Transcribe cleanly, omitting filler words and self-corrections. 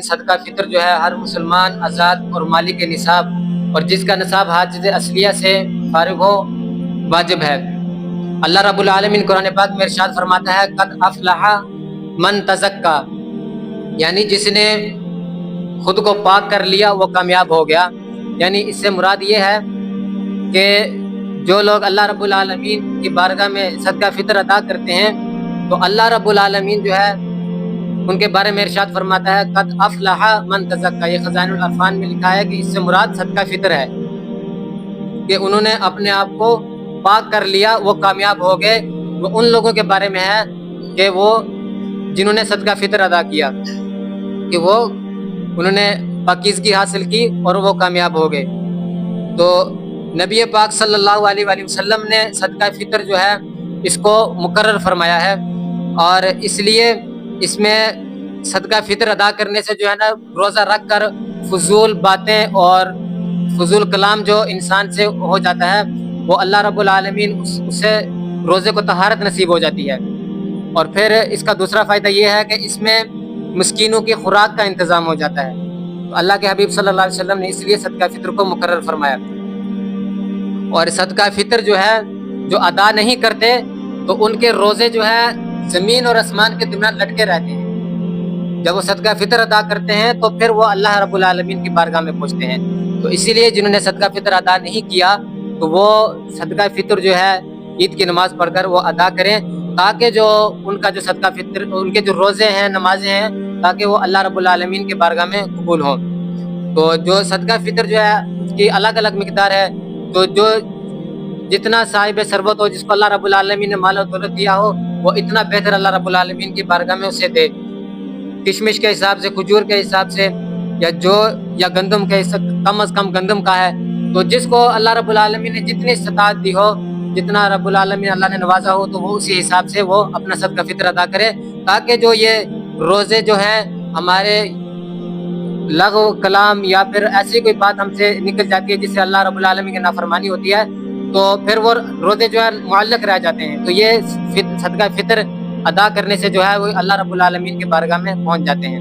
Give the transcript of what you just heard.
صدقہ فطر جو ہے ہر مسلمان آزاد اور مالک نصاب اور جس کا نصاب حاجت اصلیہ سے فارغ ہو واجب ہے۔ اللہ رب العالمین قرآن پاک میں ارشاد فرماتا ہے قد افلح من تزکا، یعنی جس نے خود کو پاک کر لیا وہ کامیاب ہو گیا۔ یعنی اس سے مراد یہ ہے کہ جو لوگ اللہ رب العالمین کی بارگاہ میں صدقہ فطر ادا کرتے ہیں تو اللہ رب العالمین جو ہے ان کے بارے میں ارشاد فرماتا ہے قد افلح من تزکا۔ یہ خزائن العرفان میں لکھا ہے کہ اس سے مراد صدقہ فطر ہے کہ انہوں نے اپنے آپ کو پاک کر لیا، وہ کامیاب ہو گئے۔ وہ ان لوگوں کے بارے میں ہے کہ وہ جنہوں نے صدقہ فطر ادا کیا، کہ وہ انہوں نے پاکیزگی حاصل کی اور وہ کامیاب ہو گئے۔ تو نبی پاک صلی اللہ علیہ وآلہ وسلم نے صدقہ فطر جو ہے اس کو مقرر فرمایا ہے، اور اس لیے اس میں صدقہ فطر ادا کرنے سے جو ہے نا روزہ رکھ کر فضول باتیں اور فضول کلام جو انسان سے ہو جاتا ہے وہ اللہ رب العالمین اسے روزے کو طہارت نصیب ہو جاتی ہے۔ اور پھر اس کا دوسرا فائدہ یہ ہے کہ اس میں مسکینوں کی خوراک کا انتظام ہو جاتا ہے۔ تو اللہ کے حبیب صلی اللہ علیہ وسلم نے اس لیے صدقہ فطر کو مقرر فرمایا۔ اور صدقہ فطر جو ہے جو ادا نہیں کرتے تو ان کے روزے جو ہے زمین اور آسمان کے درمیان لٹکے رہتے ہیں۔ جب وہ صدقہ فطر ادا کرتے ہیں تو پھر وہ اللہ رب العالمین کی بارگاہ میں پہنچتے ہیں۔ تو اسی لیے جنہوں نے صدقہ فطر ادا نہیں کیا تو وہ صدقہ فطر جو ہے عید کی نماز پڑھ کر وہ ادا کریں، تاکہ جو ان کا جو صدقہ فطر ان کے جو روزے ہیں نمازیں ہیں تاکہ وہ اللہ رب العالمین کی بارگاہ میں قبول ہوں۔ تو جو صدقہ فطر جو ہے اس کی الگ الگ مقدار ہے، تو جو جتنا صاحب ثروت ہو، جس کو اللہ رب العالمین نے مال و دولت دیا ہو، وہ اتنا بہتر اللہ رب العالمین کی بارگاہ میں اسے دے، کشمش کے حساب سے، کھجور کے حساب سے، یا گندم کے حساب، کم از کم گندم کا ہے۔ تو جس کو اللہ رب العالمین نے جتنی استطاعت دی ہو، جتنا رب العالمین اللہ نے نوازا ہو، تو وہ اسی حساب سے وہ اپنا صدقہ فطر ادا کرے، تاکہ جو یہ روزے جو ہیں ہمارے لغو کلام یا پھر ایسی کوئی بات ہم سے نکل جاتی ہے جس سے اللہ رب العالمین کی نافرمانی ہوتی ہے، تو پھر وہ روزے جو ہے معلق رہ جاتے ہیں۔ تو یہ صدقہ فطر ادا کرنے سے جو ہے وہ اللہ رب العالمین کی بارگاہ میں پہنچ جاتے ہیں۔